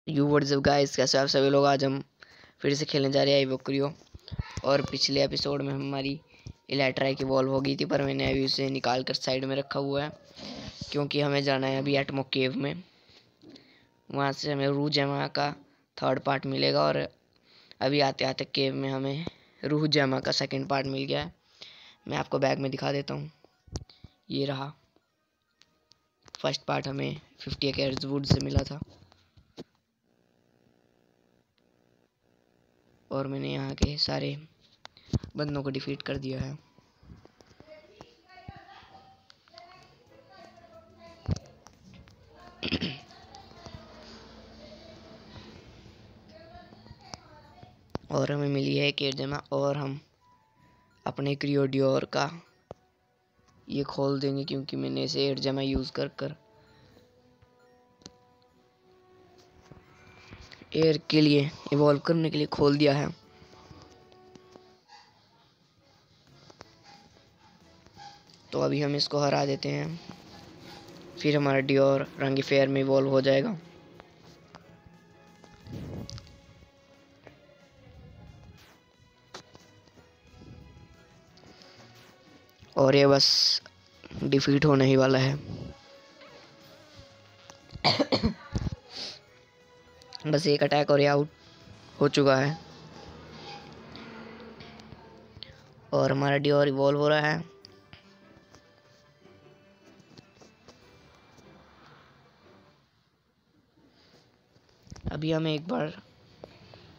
You WhatsApp guys, कैसे आप सभी लोग। आज हम फिर से खेलने जा रहे हैं इवोक्रियो। और पिछले एपिसोड में हमारी इलेक्ट्राइक इवॉल्व हो गई थी, पर मैंने अभी उसे निकाल कर साइड में रखा हुआ है क्योंकि हमें जाना है अभी एटमो केव में। वहाँ से हमें रूह जमा का थर्ड पार्ट मिलेगा और अभी आते आते केव में हमें रूह जमा का सेकंड पार्ट मिल गया है। मैं आपको बैग में दिखा देता हूँ, ये रहा। फर्स्ट पार्ट हमें 50 एकर्स वुड से मिला था और मैंने यहाँ के सारे बंदों को डिफीट कर दिया है। और हमें मिली है एक एयर जमा और हम अपने क्रियोडियोर का ये खोल देंगे क्योंकि मैंने इसे एयर जमा यूज़ कर कर एयर के लिए इवॉल्व करने के लिए खोल दिया है। तो अभी हम इसको हरा देते हैं, फिर हमारा डियोर रंगी फेयर में इवॉल्व हो जाएगा। और ये बस डिफीट होने ही वाला है। बस एक अटैक और ये आउट हो चुका है और हमारा डियोर इवॉल्व हो रहा है। अभी हम एक बार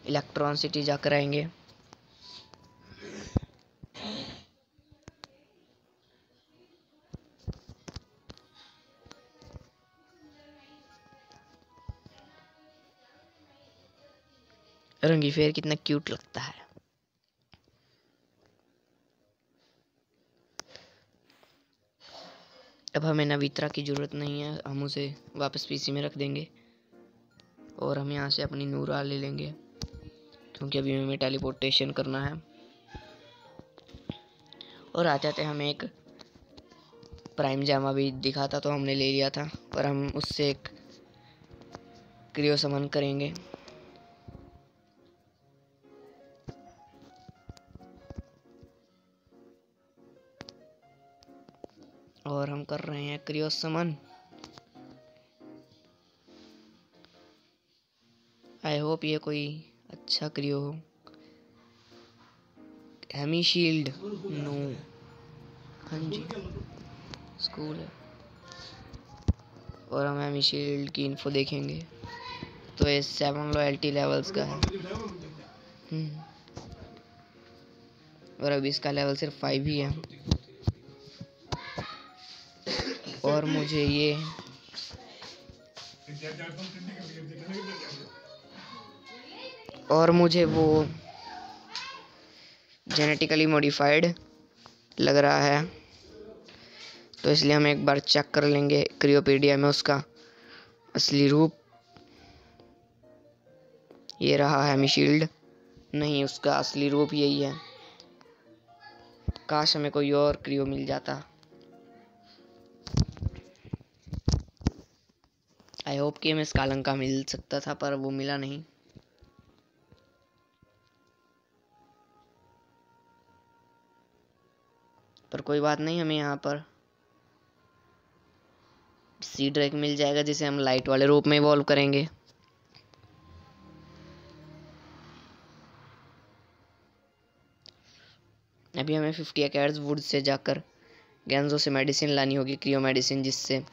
इलेक्ट्रॉन सिटी जाकर आएंगे। रंगी फेयर कितना क्यूट लगता है। अब हमें नवीत्रा की ज़रूरत नहीं है, हम उसे वापस पीसी में रख देंगे और हम यहाँ से अपनी नूरा ले लेंगे क्योंकि अभी हमें टेलीपोर्टेशन करना है। और आते आते हमें एक प्राइम जामा भी दिखा था तो हमने ले लिया था, पर हम उससे एक क्रियो समन करेंगे। और हम कर रहे हैं क्रियो समन। आई होप ये कोई अच्छा क्रियो हो। हेमी शील्ड नो, हाँ जी स्कूल है। और हम हेमी शील्ड की इन्फो देखेंगे तो ये 7 लॉयल्टी लेवल्स का है। और अभी इसका लेवल सिर्फ 5 ही है। और मुझे वो जेनेटिकली मॉडिफाइड लग रहा है, तो इसलिए हम एक बार चेक कर लेंगे क्रियोपीडिया में उसका असली रूप। ये रहा हेमी शील्ड, नहीं उसका असली रूप यही है। काश हमें कोई और क्रियो मिल जाता। आई होप कि हमें स्कालंका मिल सकता था पर वो मिला नहीं। पर कोई बात नहीं, हमें यहाँ पर सी ड्रैक मिल जाएगा जिसे हम लाइट वाले रूप में इवॉल्व करेंगे। अभी हमें 50 एकर्स वुड से जाकर गैंजो से मेडिसिन लानी होगी, क्रियो मेडिसिन, जिससे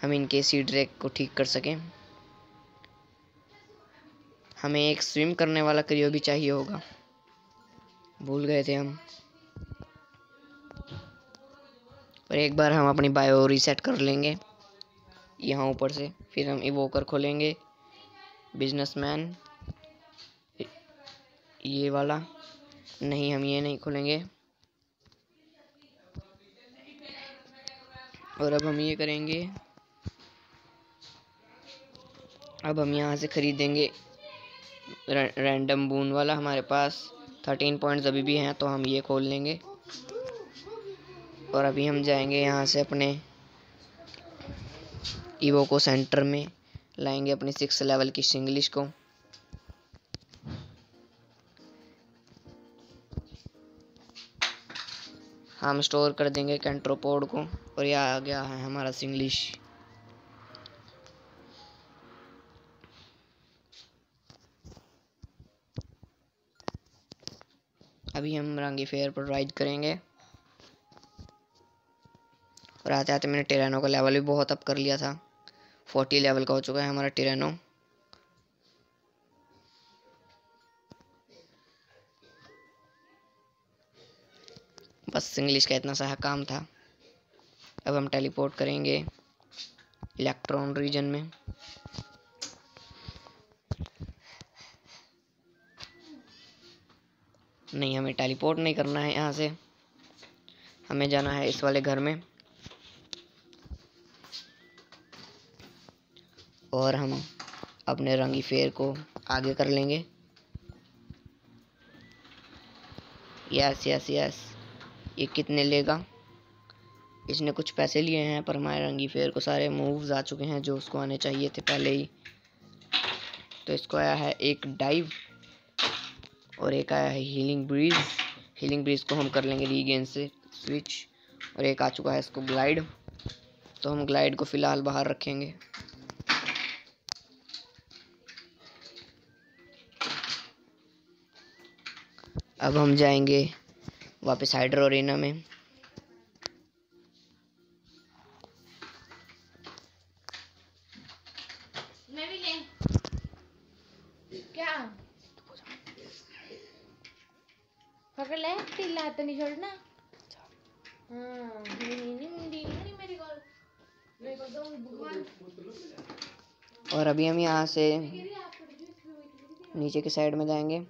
हम इनके सी ड्रैक को ठीक कर सकें। हमें एक स्विम करने वाला क्रियो भी चाहिए होगा, भूल गए थे हम। और एक बार हम अपनी बायो रीसेट कर लेंगे यहाँ ऊपर से, फिर हम इवोकर खोलेंगे। बिजनेसमैन ये वाला नहीं, हम ये नहीं खोलेंगे। और अब हम ये करेंगे, अब हम यहाँ से खरीदेंगे रैंडम बून वाला। हमारे पास 13 पॉइंट्स अभी भी हैं तो हम ये खोल लेंगे। और अभी हम जाएंगे यहाँ से अपने इवोको सेंटर में लाएंगे अपनी 6 लेवल की सिंग्लिश को। हम स्टोर कर देंगे कैंट्रोपोड को और यह आ गया है हमारा सिंग्लिश। अभी हम रंगी फेयर पर राइड करेंगे और आते आते मैंने टिरानो का लेवल भी बहुत अप कर लिया था। 40 लेवल का हो चुका है हमारा टिरानो। बस सिंग्लिश का इतना सा काम था। अब हम टेलीपोर्ट करेंगे इलेक्ट्रॉन रीजन में। नहीं, हमें टेलीपोर्ट नहीं करना है यहाँ से, हमें जाना है इस वाले घर में और हम अपने रंगी फेयर को आगे कर लेंगे। यस यस यस, ये कितने लेगा? इसने कुछ पैसे लिए हैं पर हमारे रंगी फेयर को सारे मूव्स आ चुके हैं जो उसको आने चाहिए थे पहले ही। तो इसको आया है एक डाइव और एक आया है हीलिंग ब्रीज। हीलिंग ब्रीज को हम कर लेंगे रीगेन से स्विच। और एक आ चुका है इसको ग्लाइड, तो हम ग्लाइड को फ़िलहाल बाहर रखेंगे। अब हम जाएंगे वापस हाइड्रो अरेना में। क्या पकड़ ले, ढीला हाथ नहीं छोड़ना। हाँ, नहीं मेरी कॉल भगवान। और अभी हम यहाँ से नीचे की साइड में जाएंगे।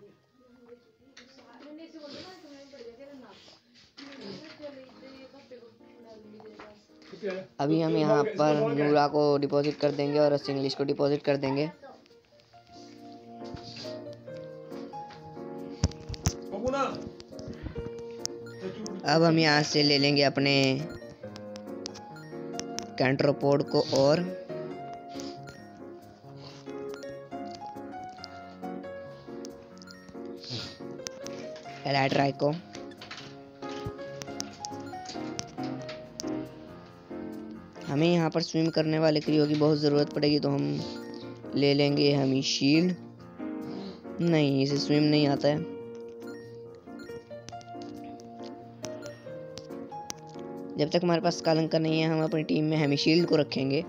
अभी हम यहाँ पर नूरा को डिपॉजिट कर देंगे और सिंग्लिश को डिपॉजिट कर देंगे। अब हम यहाँ से ले लेंगे अपने कैंट्रोपोड को और एलाट्राई को। हमें यहाँ पर स्विम करने वाले क्रियो की बहुत ज़रूरत पड़ेगी, तो हम ले लेंगे हमें शील्ड। नहीं, इसे स्विम नहीं आता है। जब तक हमारे पास कालंका नहीं है हम अपनी टीम में हेमी शील्ड को रखेंगे।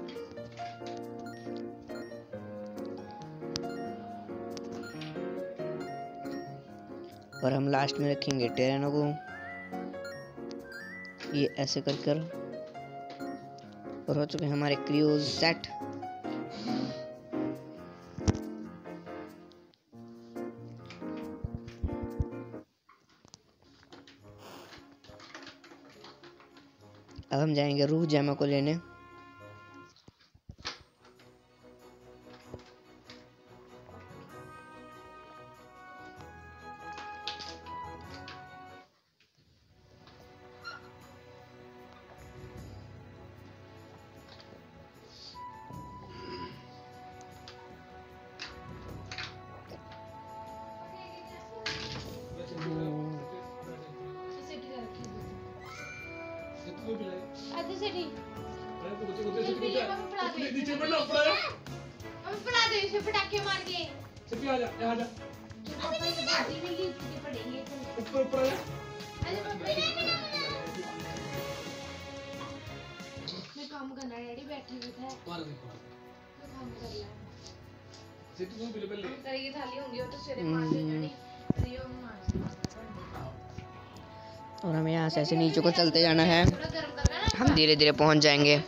और हम लास्ट में रखेंगे टेरानो को, ये ऐसे कर और हो चुके हमारे क्रियोज सेट। अब हम जाएंगे रूह जैमा को लेने। पटाखे मार के आ जा आ जा ऊपर ऊपर मैं काम करना डैडी बैठी हुई था मैं काम कर रहा सिटी को पहले तेरी थाली होंगी वो तो सिरे मार दे डैडी रियो मार। और हमें यहाँ से ऐसे नीचे को चलते जाना है। हम धीरे धीरे पहुँच जाएंगे।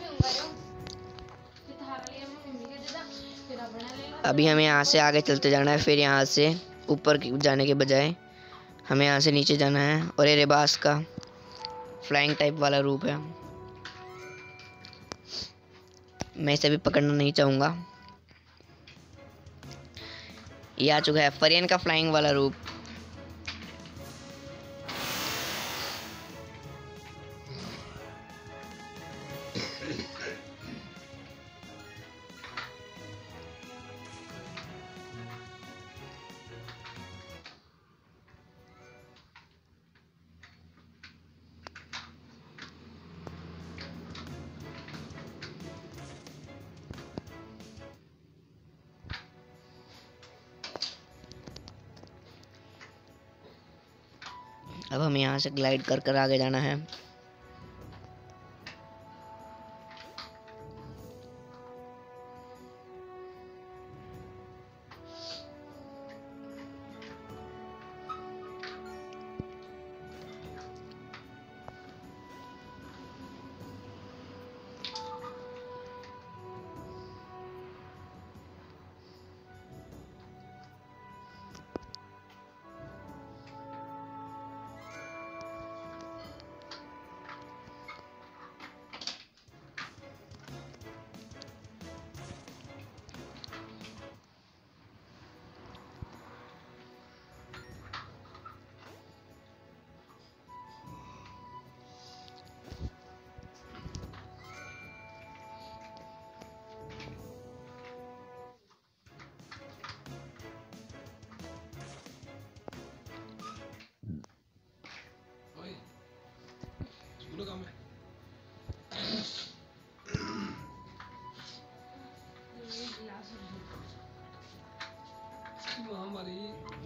अभी हमें यहाँ से आगे चलते जाना है, फिर यहाँ से ऊपर जाने के बजाय हमें यहाँ से नीचे जाना है। और ये रेबास का फ्लाइंग टाइप वाला रूप है, मैं इसे भी पकड़ना नहीं चाहूँगा। ये आ चुका है फरियन का फ्लाइंग वाला रूप। अब हमें यहाँ से ग्लाइड कर कर आगे जाना है।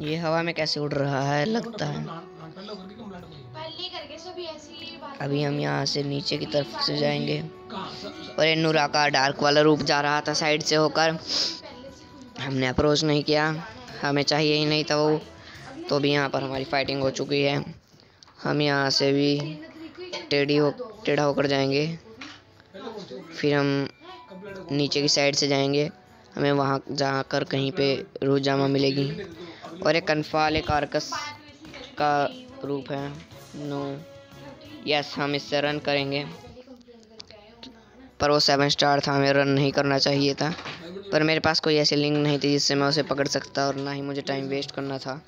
ये हवा में कैसे उड़ रहा है लगता है। अभी हम यहाँ से नीचे की तरफ से जाएंगे और ये नूरा का डार्क वाला रूप जा रहा था साइड से होकर। हमने अप्रोच नहीं किया, हमें चाहिए ही नहीं था वो। तो भी यहाँ पर हमारी फाइटिंग हो चुकी है। हम यहाँ से भी टेढ़ा होकर जाएंगे, फिर हम नीचे की साइड से जाएंगे। हमें वहाँ जाकर कहीं पे रूह जामा मिलेगी और एक कन्फाल एक आर्कस का रूप है। नो यस, हम इससे रन करेंगे, पर वो 7 स्टार था, हमें रन नहीं करना चाहिए था। पर मेरे पास कोई ऐसी लिंक नहीं थी जिससे मैं उसे पकड़ सकता, और ना ही मुझे टाइम वेस्ट करना था,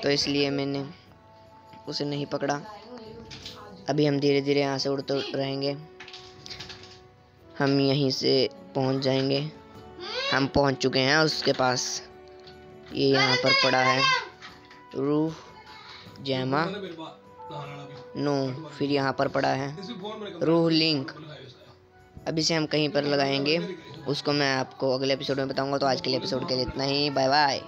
तो इसलिए मैंने उसे नहीं पकड़ा। अभी हम धीरे धीरे यहाँ से उड़ते रहेंगे। हम यहीं से पहुँच जाएंगे। हम पहुँच चुके हैं उसके पास। ये यहाँ पर पड़ा है रूह जैमा नो, फिर यहाँ पर पड़ा है रूह लिंक। अभी से हम कहीं पर लगाएंगे, उसको मैं आपको अगले एपिसोड में बताऊंगा। तो आज के लिए एपिसोड के लिए इतना ही। Bye bye.